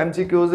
MCQs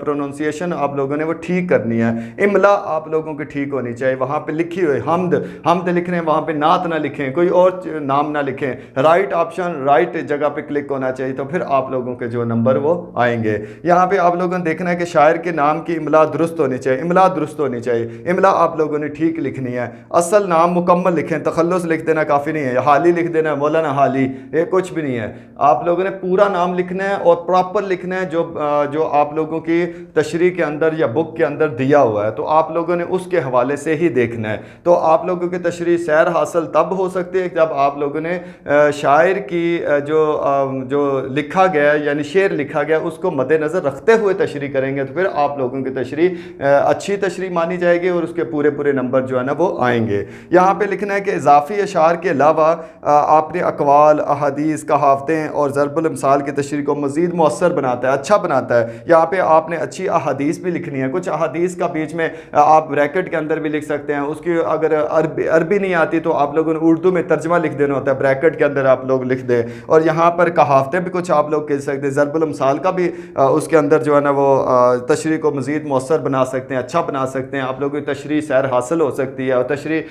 pronunciation آپ لوگوں نے وہ ٹھیک کرنی ہے، املا آپ لوگوں کی ٹھیک ہونی چاہیے، وہاں پہ لکھی ہوئی حمد لکھ رہے ہیں وہاں پہ نعت نہ لکھیں، کوئی اور نام نہ لکھیں، رائٹ آپشن رائٹ جگہ پہ کلک ہونا چاہیے، تو پھر آپ لوگوں کے جو نمبر وہ آئیں گے۔ یہاں پہ آپ لوگوں نے دیکھنا ہے کہ شاعر کے نام کی املا درست ہونی چاہیے، املا درست ہونی چاہیے، املا آپ لوگوں نے ٹھیک لکھنی ہے، اصل نام مکمل لکھیں، تخلص لکھ دینا کافی نہیں ہے، حالی لکھ دینا ہے مولانا حالی، یہ کچھ بھی نہیں ہے، آپ لوگوں نے پورا نام لکھنا ہے اور پراپر لکھنا ہے جو آپ لوگوں کی تشریح کے اندر یا بک کے اندر دیا ہوا ہے، تو آپ لوگوں نے اس کے حوالے سے ہی دیکھنا ہے۔ تو آپ لوگوں کی تشریح سیر حاصل تب ہو سکتی ہے جب آپ لوگوں نے شاعر کی جو لکھا گیا یعنی شعر لکھا گیا اس کو مد نظر رکھتے ہوئے تشریح کریں گے، تو پھر آپ لوگوں کی تشریح اچھی تشریح مانی جائے گی اور اس کے پورے نمبر جو ہے نا وہ آئیں گے۔ یہاں پہ لکھنا ہے کہ اضافی اشعار کے علاوہ آپ نے اقوال، احادیث، کہاوتیں اور ضرب الامثال کی تشریح کو مزید مؤثر بناتا ہے، اچھا بناتا ہے۔ یہاں پہ آپ نے اچھی احادیث بھی لکھنی ہے، کچھ احادیث کا بیچ میں آپ بریکٹ کے اندر بھی لکھ سکتے ہیں، اس کی اگر عربی نہیں آتی تو آپ لوگوں نے اردو میں ترجمہ لکھ دینا ہوتا ہے، بریکٹ کے اندر آپ لوگ لکھ دیں، اور یہاں پر کہاوتیں بھی کچھ آپ لوگ کہہ سکتے ہیں، ضرب الامثال کا بھی اس کے اندر جو ہے نا وہ تشریح کو مزید مؤثر بنا سکتے ہیں، اچھا بنا سکتے ہیں، آپ لوگوں کی تشریح سیر حاصل ہو سکتی ہے، اور تشریح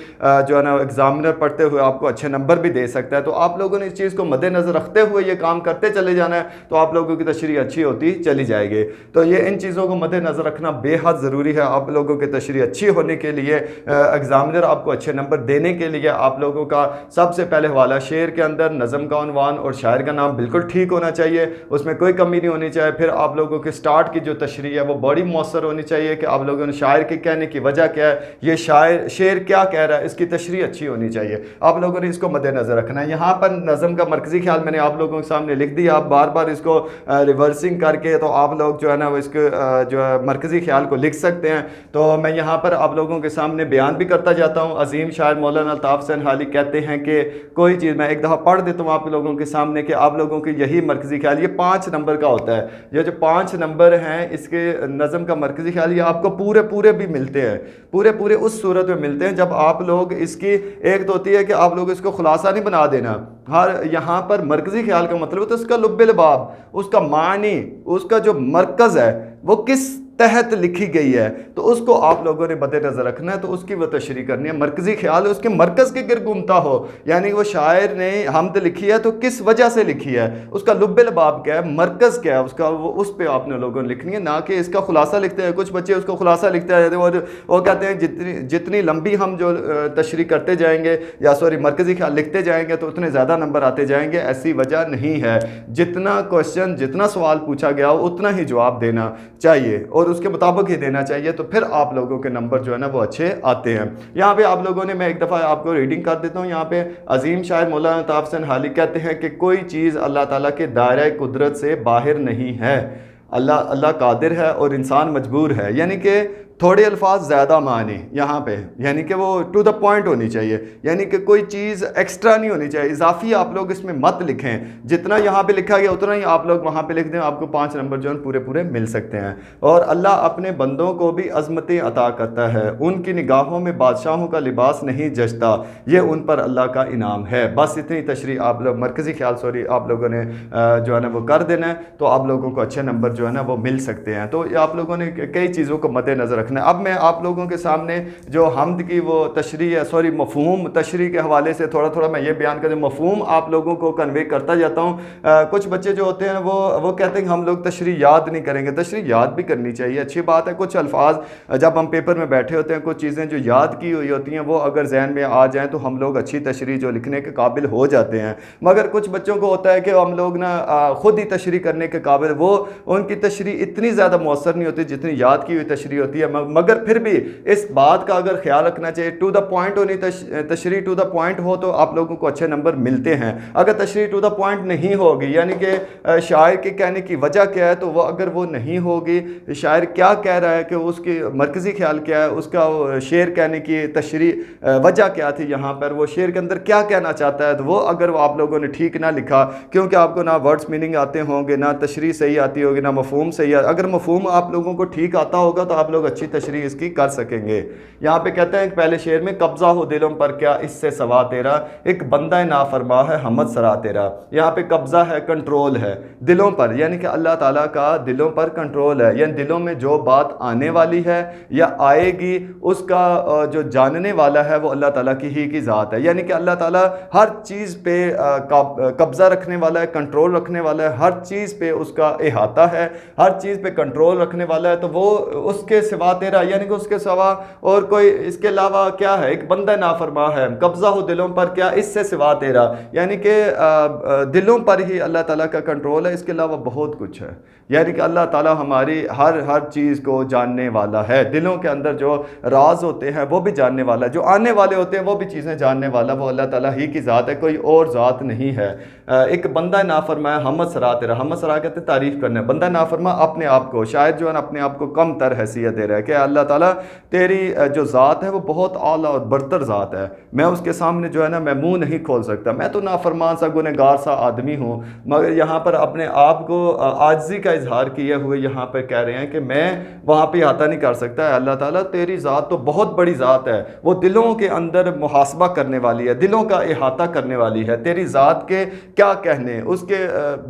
جو ہے نا ایگزامنر پڑھتے ہوئے آپ کو اچھے نمبر بھی دے سکتا ہے۔ تو آپ لوگوں نے اس چیز کو مد نظر رکھتے ہوئے یہ کام کرتے چلے جانا ہے، تو آپ لوگوں کی تشریح اچھی ہوتی چلی جائے گی۔ تو یہ ان چیزوں کو مد نظر رکھنا بے حد ضروری ہے آپ لوگوں کی تشریح اچھی ہونے کے لیے، ایگزامنر آپ کو اچھے نمبر دینے کے لیے آپ لوگوں کا سب سے پہلے حوالہ شعر کے اندر نظم کا عنوان اور شاعر کا نام بالکل ٹھیک ہونا چاہیے، اس میں کوئی کمی نہیں ہونی چاہیے۔ پھر آپ لوگوں کے سٹارٹ کی جو تشریح ہے وہ بڑی مؤثر ہونی چاہیے کہ آپ لوگوں نے شاعر کے کہنے کی وجہ کیا ہے، یہ شعر کیا کہہ رہا ہے، اس کی تشریح اچھی ہونی چاہیے، آپ لوگوں نے اس کو مد نظر رکھنا ہے۔ یہاں پر نظم کا مرکزی خیال میں نے آپ لوگوں کے سامنے لکھ دیا، آپ بار بار اس کو ریورسنگ کر کے تو آپ لوگ جو ہے نا وہ اس کے جو ہے مرکزی خیال کو لکھ سکتے ہیں۔ تو میں یہاں پر آپ لوگوں کے سامنے بیان بھی کرتا جاتا ہوں۔ عظیم شاعر مولانا الطاف حسین حالی کہتے ہیں کہ کوئی چیز، میں ایک دفعہ پڑھ دیتا ہوں آپ لوگوں کے سامنے کہ آپ لوگوں کی یہی مرکزی خیال، یہ 5 نمبر کا ہوتا ہے، یہ جو 5 نمبر ہیں اس کے نظم کا مرکزی خیال، یہ آپ کو پورے بھی ملتے ہیں، پورے اس صورت میں ملتے ہیں جب آپ لوگ اس کی ایک تو ہوتی ہے کہ آپ لوگ اس کو خلاصہ نہیں بنا دینا، ہر یہاں پر مرکزی خیال کا مطلب ہے تو اس کا لب لباب، اس کا معنی، اس کا جو مرکز ہے وہ کس تحت لکھی گئی ہے، تو اس کو آپ لوگوں نے مد نظر رکھنا ہے، تو اس کی وہ تشریح کرنی ہے۔ مرکزی خیال اس کے مرکز کے گرد گھومتا ہو، یعنی وہ شاعر نے حمد لکھی ہے تو کس وجہ سے لکھی ہے، اس کا لب لباب کیا ہے، مرکز کیا ہے اس کا، وہ اس پہ آپ نے لوگوں نے لکھنی ہے، نہ کہ اس کا خلاصہ لکھتے ہیں۔ کچھ بچے اس کو خلاصہ لکھتے ہیں اور وہ کہتے ہیں جتنی لمبی ہم جو تشریح کرتے جائیں گے یا مرکزی خیال لکھتے جائیں گے تو اتنے زیادہ نمبر آتے جائیں گے، ایسی وجہ نہیں ہے۔ جتنا کوشچن، جتنا سوال پوچھا گیا ہو اتنا ہی جواب دینا چاہیے اور اس کے مطابق ہی دینا چاہیے، تو پھر آپ لوگوں کے نمبر جو ہے نا وہ اچھے آتے ہیں۔ یہاں پہ آپ لوگوں نے، میں ایک دفعہ آپ کو ریڈنگ کر دیتا ہوں، یہاں پہ عظیم شاعر مولانا الطاف حسین حالی کہتے ہیں کہ کوئی چیز اللہ تعالیٰ کے دائرہ قدرت سے باہر نہیں ہے، اللہ قادر ہے اور انسان مجبور ہے، یعنی کہ تھوڑے الفاظ زیادہ معنی یہاں پہ، یعنی کہ وہ ٹو دا پوائنٹ ہونی چاہیے، یعنی کہ کوئی چیز ایکسٹرا نہیں ہونی چاہیے، اضافی آپ لوگ اس میں مت لکھیں، جتنا یہاں پہ لکھا گیا اتنا ہی آپ لوگ وہاں پہ لکھ دیں، آپ کو 5 نمبر جو ہیں پورے مل سکتے ہیں۔ اور اللہ اپنے بندوں کو بھی عظمتیں عطا کرتا ہے، ان کی نگاہوں میں بادشاہوں کا لباس نہیں جچتا، یہ ان پر اللہ کا انعام ہے۔ بس اتنی تشریح آپ لوگ، مرکزی خیال آپ لوگوں نے جو ہے نا وہ کر دینا ہے، تو آپ لوگوں کو اچھے نمبر جو ہے نا وہ مل سکتے ہیں۔ تو آپ لوگوں نے کئی چیزوں کو مد نظر رکھنا ہے۔ اب میں آپ لوگوں کے سامنے جو حمد کی وہ تشریح ہے، مفہوم تشریح کے حوالے سے تھوڑا میں یہ بیان کریں، مفہوم آپ لوگوں کو کنوے کرتا جاتا ہوں۔ کچھ بچے جو ہوتے ہیں وہ کہتے ہیں کہ ہم لوگ تشریح یاد نہیں کریں گے، تشریح یاد بھی کرنی چاہیے، اچھی بات ہے۔ کچھ الفاظ جب ہم پیپر میں بیٹھے ہوتے ہیں، کچھ چیزیں جو یاد کی ہوئی ہوتی ہیں وہ اگر ذہن میں آ جائیں تو ہم لوگ اچھی تشریح جو لکھنے کے قابل ہو جاتے ہیں، مگر کچھ بچوں کو ہوتا ہے کہ ہم لوگ نا خود ہی تشریح کرنے کے قابل، وہ ان کی تشریح اتنی زیادہ مؤثر نہیں ہوتی جتنی یاد کی ہوئی تشریح ہوتی ہے، مگر پھر بھی اس بات کا اگر خیال رکھنا چاہیے، ٹو دا پوائنٹ ہونی، تشریح ٹو دا پوائنٹ ہو تو آپ لوگوں کو اچھے نمبر ملتے ہیں۔ اگر تشریح ٹو دا پوائنٹ نہیں ہوگی، یعنی کہ شاعر کے کہنے کی وجہ کیا ہے، تو وہ اگر وہ نہیں ہوگی، شاعر کیا کہہ رہا ہے کہ اس کی مرکزی خیال کیا ہے، اس کا شعر کہنے کی تشریح وجہ کیا تھی، یہاں پر وہ شعر کے اندر کیا کہنا چاہتا ہے، تو وہ اگر وہ آپ لوگوں نے ٹھیک نہ لکھا، کیونکہ آپ کو نہ ورڈز میننگ آتے ہوں گے، نہ تشریح صحیح آتی ہوگی، نہ مفہوم صحیح، اگر مفہوم آپ لوگوں کو ٹھیک آتا ہوگا تو آپ لوگ اچھے اچھی تشریح اس کی کر سکیں گے۔ یہاں پہ کہتے ہیں کہ پہلے شعر میں قبضہ ہو دلوں پر کیا اس سے سوا تیرا، ایک بندہ نافرما ہے حمد سرا تیرا۔ یہاں پہ قبضہ ہے، کنٹرول ہے دلوں پر، یعنی کہ اللہ تعالیٰ کا دلوں پر کنٹرول ہے، یعنی دلوں میں جو بات آنے والی ہے یا آئے گی اس کا جو جاننے والا ہے وہ اللہ تعالیٰ کی ذات ہے، یعنی کہ اللہ تعالیٰ ہر چیز پہ قبضہ رکھنے والا ہے، کنٹرول رکھنے والا ہے، ہر چیز پہ اس کا احاطہ ہے، ہر چیز پہ کنٹرول رکھنے والا ہے۔ تو وہ اس کے سوا تیرا، یعنی کہ اس کے سوا اور کوئی اس کے علاوہ کیا ہے، ایک بندہ نافرما ہے، قبضہ ہو دلوں پر کیا اس سے سوا تیرا، یعنی کہ دلوں پر ہی اللہ تعالیٰ کا کنٹرول ہے، اس کے علاوہ بہت کچھ ہے، یعنی کہ اللہ تعالیٰ ہماری ہر چیز کو جاننے والا ہے، دلوں کے اندر جو راز ہوتے ہیں وہ بھی جاننے والا ہے، جو آنے والے ہوتے ہیں وہ بھی چیزیں جاننے والا وہ اللہ تعالیٰ ہی کی ذات ہے، کوئی اور ذات نہیں ہے۔ ایک بندہ نافرما ہے حمد سرا تیرا، حمد سرا کہتے ہیں تعریف کرنا ہے، بندہ نافرما اپنے آپ کو، شاید جو ہے نا اپنے آپ کو کم تر حیثیت دے رہا ہے کہ اللہ تعالیٰ تیری جو ذات ہے وہ بہت اعلیٰ اور برتر ذات ہے، میں اس کے سامنے جو ہے نا میں منہ نہیں کھول سکتا، میں تو نافرمان سا گنہگار سا آدمی ہوں، مگر یہاں پر اپنے آپ کو عاجزی کا اظہار کیے ہوئے یہاں پہ کہہ رہے ہیں کہ میں وہاں پہ احاطہ نہیں کر سکتا ہے، اللہ تعالیٰ تیری ذات تو بہت بڑی ذات ہے، وہ دلوں کے اندر محاسبہ کرنے والی ہے، دلوں کا احاطہ کرنے والی ہے، تیری ذات کے کیا کہنے، اس کے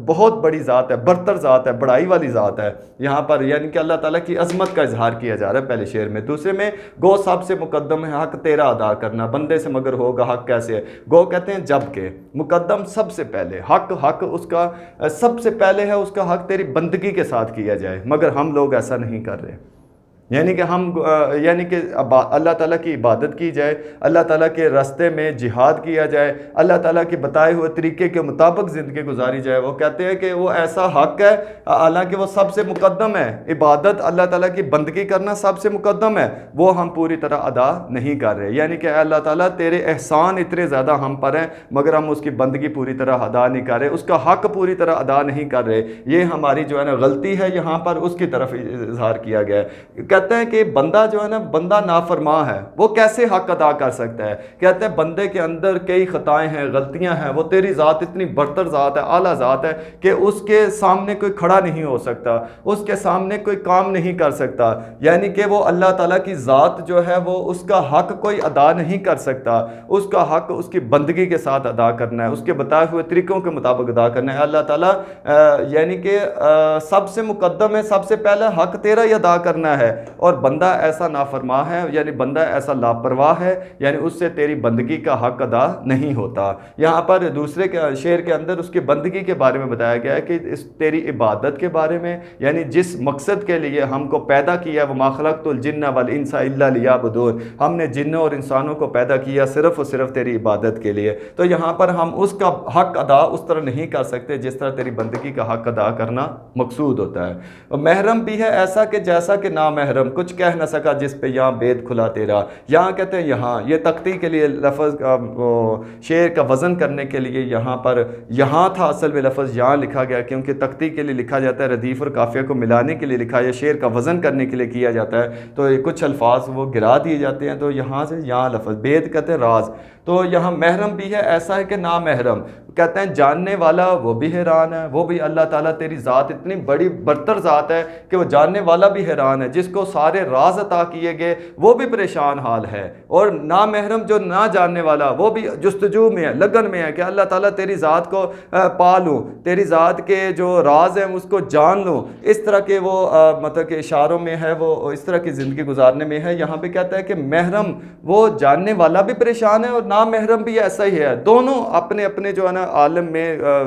بہت بڑی ذات ہے، برتر ذات ہے، بڑائی والی ذات ہے یہاں پر، یعنی کہ اللہ تعالیٰ کی عظمت کا اظہار کیا جا رہا ہے پہلے شعر میں۔ دوسرے میں گو سب سے مقدم ہے حق تیرا ادا کرنا، بندے سے مگر ہوگا حق کیسے ہے، گو کہتے ہیں جب کہ، مقدم سب سے پہلے، حق اس کا سب سے پہلے ہے، اس کا حق تیری بندگی کے ساتھ کیا جائے، مگر ہم لوگ ایسا نہیں کر رہے، یعنی کہ اللہ تعالیٰ کی عبادت کی جائے، اللہ تعالیٰ کے راستے میں جہاد کیا جائے، اللہ تعالیٰ کے بتائے ہوئے طریقے کے مطابق زندگی گزاری جائے۔ وہ کہتے ہیں کہ وہ ایسا حق ہے، حالانکہ وہ سب سے مقدم ہے، عبادت اللہ تعالیٰ کی بندگی کرنا سب سے مقدم ہے، وہ ہم پوری طرح ادا نہیں کر رہے، یعنی کہ اللہ تعالیٰ تیرے احسان اتنے زیادہ ہم پر ہیں مگر ہم اس کی بندگی پوری طرح ادا نہیں کر رہے، اس کا حق پوری طرح ادا نہیں کر رہے، یہ ہماری جو ہے نا غلطی ہے، یہاں پر اس کی طرف اظہار کیا گیا ہے۔ کہتے ہیں کہ بندہ جو ہے نا بندہ نافرما ہے، وہ کیسے حق ادا کر سکتا ہے، کہتے ہیں بندے کے اندر کئی خطائیں ہیں، غلطیاں ہیں، وہ تیری ذات اتنی برتر ذات ہے، اعلیٰ ذات ہے کہ اس کے سامنے کوئی کھڑا نہیں ہو سکتا، اس کے سامنے کوئی کام نہیں کر سکتا، یعنی کہ وہ اللہ تعالیٰ کی ذات جو ہے وہ اس کا حق کوئی ادا نہیں کر سکتا، اس کا حق اس کی بندگی کے ساتھ ادا کرنا ہے، اس کے بتائے ہوئے طریقوں کے مطابق ادا کرنا ہے۔ اللہ تعالیٰ یعنی کہ سب سے مقدم ہے، سب سے پہلا حق تیرا ہی ادا کرنا ہے، اور بندہ ایسا نافرما ہے، یعنی بندہ ایسا لاپرواہ ہے، یعنی اس سے تیری بندگی کا حق ادا نہیں ہوتا۔ یہاں پر دوسرے شعر کے اندر اس کی بندگی کے بارے میں بتایا گیا ہے کہ اس تیری عبادت کے بارے میں، یعنی جس مقصد کے لیے ہم کو پیدا کیا، وما خلقت الجن والانس الا لیعبدون، ہم نے جنوں اور انسانوں کو پیدا کیا صرف اور صرف تیری عبادت کے لیے، تو یہاں پر ہم اس کا حق ادا اس طرح نہیں کر سکتے جس طرح تیری بندگی کا حق ادا کرنا مقصود ہوتا ہے۔ محرم بھی ہے ایسا کہ جیسا کہ نامحرم، کچھ کہہ نہ سکا جس پہ یہاں بید کھلا تیرا، یہاں کہتے ہیں یہاں، یہ تختی کے لیے لفظ شعر کا وزن کرنے کے لیے یہاں پر یہاں تھا، اصل میں لفظ یہاں لکھا گیا کیونکہ تختی کے لیے لکھا جاتا ہے، ردیف اور قافیہ کو ملانے کے لیے لکھا ہے، شعر کا وزن کرنے کے لیے کیا جاتا ہے، تو کچھ الفاظ وہ گرا دیے جاتے ہیں، تو یہاں سے یہاں لفظ بید کہتے ہیں راز، تو یہاں محرم بھی ہے ایسا ہے کہ نامحرم، کہتے ہیں جاننے والا وہ بھی حیران ہے، وہ بھی اللہ تعالیٰ تیری ذات اتنی بڑی برتر ذات ہے کہ وہ جاننے والا بھی حیران ہے، جس کو سارے راز عطا کیے گئے وہ بھی پریشان حال ہے، اور نامحرم جو نہ جاننے والا وہ بھی جستجو میں ہے، لگن میں ہے کہ اللہ تعالیٰ تیری ذات کو پا لوں، تیری ذات کے جو راز ہیں اس کو جان لوں، اس طرح کے وہ مطلب کہ اشاروں میں ہے، وہ اس طرح کی زندگی گزارنے میں ہے۔ یہاں پہ کہتا ہے کہ محرم وہ جاننے والا بھی پریشان ہے اور نامحرم بھی ایسا ہی ہے، دونوں اپنے اپنے جو ہے نا عالم میں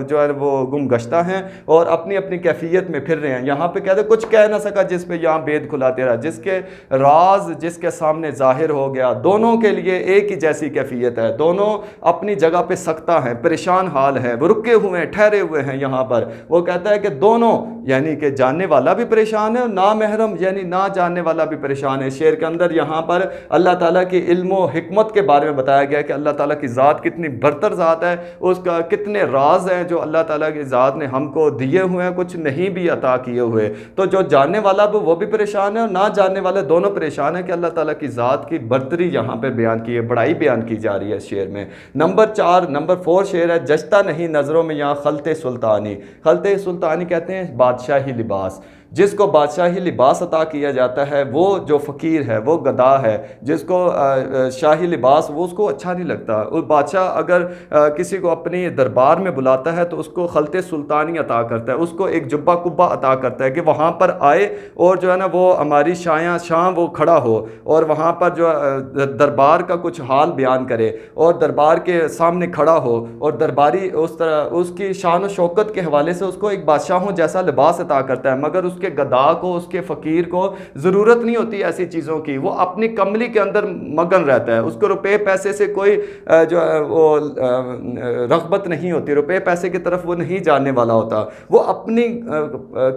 جو ہے وہ گم گشتہ ہیں اور اپنی اپنی کیفیت میں پھر رہے ہیں۔ یہاں پہ کہتے ہیں کچھ کہہ نہ سکا جس پہ یہاں بید کھلاتے رہا، جس کے راز جس کے سامنے ظاہر ہو گیا، دونوں کے لیے ایک ہی جیسی کیفیت ہے، دونوں اپنی جگہ پہ سکتہ ہیں، پریشان حال ہیں، وہ رکے ہوئے ہیں، ٹھہرے ہوئے ہیں۔ یہاں پر وہ کہتا ہے کہ دونوں، یعنی کہ جاننے والا بھی پریشان ہے اور نامحرم یعنی نہ جاننے والا بھی پریشان ہے۔ شعر کے اندر یہاں پر اللہ تعالیٰ کی علم و حکمت کے بارے میں بتایا گیا کہ اللہ تعالیٰ کی ذات کتنی برتر ذات ہے، اس کا کتنے راز ہیں جو اللہ تعالیٰ کی ذات نے ہم کو دیے ہوئے ہیں، کچھ نہیں بھی عطا کیے ہوئے، تو جو جاننے والا بھی وہ بھی پریشان ہے اور نہ جاننے والے دونوں پریشان ہیں کہ اللہ تعالیٰ کی ذات کی برتری یہاں پہ بیان کی ہے، بڑائی بیان کی جا رہی ہے اس شعر میں۔ نمبر 4 شعر ہے جچتا نہیں نظروں میں یہاں خلط سلطانی، خلط سلطانی کہتے ہیں بادشاہی لباس، جس کو بادشاہی لباس عطا کیا جاتا ہے وہ جو فقیر ہے وہ گدا ہے، جس کو شاہی لباس وہ اس کو اچھا نہیں لگتا۔ اور بادشاہ اگر کسی کو اپنی دربار میں بلاتا ہے تو اس کو خلط سلطانی عطا کرتا ہے، اس کو ایک جبہ کبہ عطا کرتا ہے کہ وہاں پر آئے اور جو ہے نا وہ ہماری شاں وہ کھڑا ہو اور وہاں پر جو دربار کا کچھ حال بیان کرے اور دربار کے سامنے کھڑا ہو اور درباری اس طرح اس کی شان و شوکت کے حوالے سے اس کو ایک بادشاہوں جیسا لباس عطا کرتا ہے۔ مگر اس کے گدا کو، اس کے فقیر کو ضرورت نہیں ہوتی ایسی چیزوں کی، وہ اپنی کملی کے اندر مگن رہتا ہے، اس کو روپے پیسے سے کوئی جو ہے وہ رغبت نہیں ہوتی، روپے پیسے کی طرف وہ نہیں جانے والا ہوتا، وہ اپنی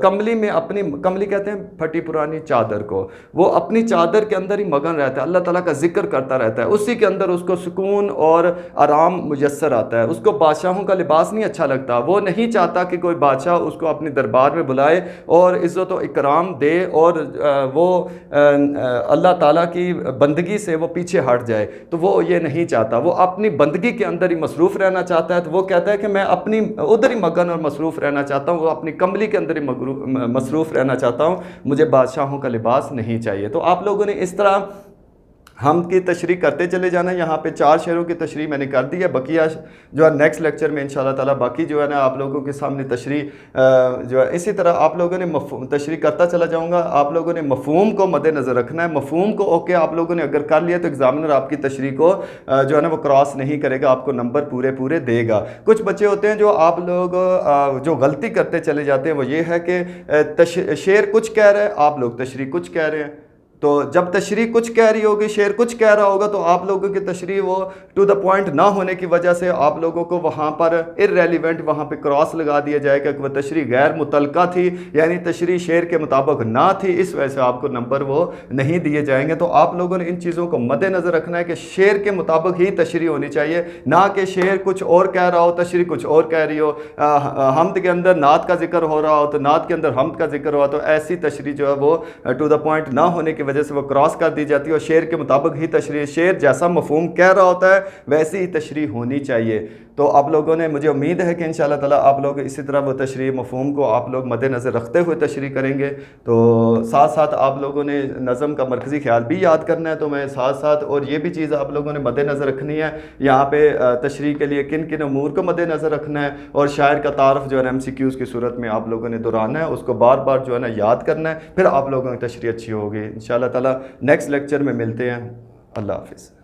کملی میں، اپنی کملی کہتے ہیں پھٹی پرانی چادر کو، وہ اپنی چادر کے اندر ہی مگن رہتا ہے، اللہ تعالیٰ کا ذکر کرتا رہتا ہے، اسی کے اندر اس کو سکون اور آرام میسر آتا ہے۔ اس کو بادشاہوں کا لباس نہیں اچھا لگتا، وہ نہیں چاہتا کہ کوئی بادشاہ اس کو اپنی دربار میں بلائے اور عزت و اکرام دے اور وہ اللہ تعالیٰ کی بندگی سے وہ پیچھے ہٹ جائے، تو وہ یہ نہیں چاہتا، وہ اپنی بندگی کے اندر ہی مصروف رہنا چاہتا ہے۔ تو وہ کہتا ہے کہ میں اپنی ادھر ہی مگن اور مصروف رہنا چاہتا ہوں، وہ اپنی کملی کے اندر ہی مصروف رہنا چاہتا ہوں، مجھے بادشاہوں کا لباس نہیں چاہیے۔ تو آپ لوگوں نے اس طرح حمد کی تشریح کرتے چلے جانا۔ یہاں پہ 4 شعروں کی تشریح میں نے کر دی ہے، بقیہ جو ہے نیکسٹ لیکچر میں انشاءاللہ تعالیٰ باقی جو ہے نا آپ لوگوں کے سامنے تشریح جو ہے اسی طرح آپ لوگوں نے تشریح کرتا چلا جاؤں گا۔ آپ لوگوں نے مفہوم کو مد نظر رکھنا ہے، مفہوم کو اوکے آپ لوگوں نے اگر کر لیا تو ایگزامنر آپ کی تشریح کو جو ہے نا وہ کراس نہیں کرے گا، آپ کو نمبر پورے دے گا۔ کچھ بچے ہوتے ہیں جو آپ لوگ جو غلطی کرتے چلے جاتے ہیں، وہ یہ ہے کہ شعر کچھ کہہ رہے ہیں، آپ لوگ تشریح کچھ کہہ رہے ہیں۔ تو جب تشریح کچھ کہہ رہی ہوگی، شعر کچھ کہہ رہا ہوگا، تو آپ لوگوں کی تشریح وہ ٹو دا پوائنٹ نہ ہونے کی وجہ سے آپ لوگوں کو وہاں پر irrelevant وہاں پہ کراس لگا دیا جائے گا کہ وہ تشریح غیر متعلقہ تھی، یعنی تشریح شعر کے مطابق نہ تھی، اس وجہ سے آپ کو نمبر وہ نہیں دیے جائیں گے۔ تو آپ لوگوں نے ان چیزوں کو مد نظر رکھنا ہے کہ شعر کے مطابق ہی تشریح ہونی چاہیے، نہ کہ شعر کچھ اور کہہ رہا ہو، تشریح کچھ اور کہہ رہی ہو۔ حمد کے اندر نعت کا ذکر ہو رہا ہو تو نعت کے اندر حمد کا ذکر ہوا، تو ایسی تشریح جو ہے وہ ٹو دا پوائنٹ نہ ہونے کی وجہ سے وہ کراس کر دی جاتی ہے، اور شعر کے مطابق ہی تشریح، شعر جیسا مفہوم کہہ رہا ہوتا ہے ویسی ہی تشریح ہونی چاہیے۔ تو آپ لوگوں نے، مجھے امید ہے کہ انشاءاللہ تعالیٰ آپ لوگ اسی طرح وہ تشریح مفہوم کو آپ لوگ مد نظر رکھتے ہوئے تشریح کریں گے۔ تو ساتھ ساتھ آپ لوگوں نے نظم کا مرکزی خیال بھی یاد کرنا ہے، تو میں ساتھ ساتھ اور یہ بھی چیز آپ لوگوں نے مد نظر رکھنی ہے، یہاں پہ تشریح کے لیے کن کن امور کو مد نظر رکھنا ہے، اور شاعر کا تعارف جو ہے MCQs کی صورت میں آپ لوگوں نے دہرانا ہے، اس کو بار بار جو ہے نا یاد کرنا ہے، پھر آپ لوگوں کی تشریح اچھی ہوگی انشاءاللہ تعالیٰ۔ نیکسٹ لیکچر میں ملتے ہیں، اللہ حافظ۔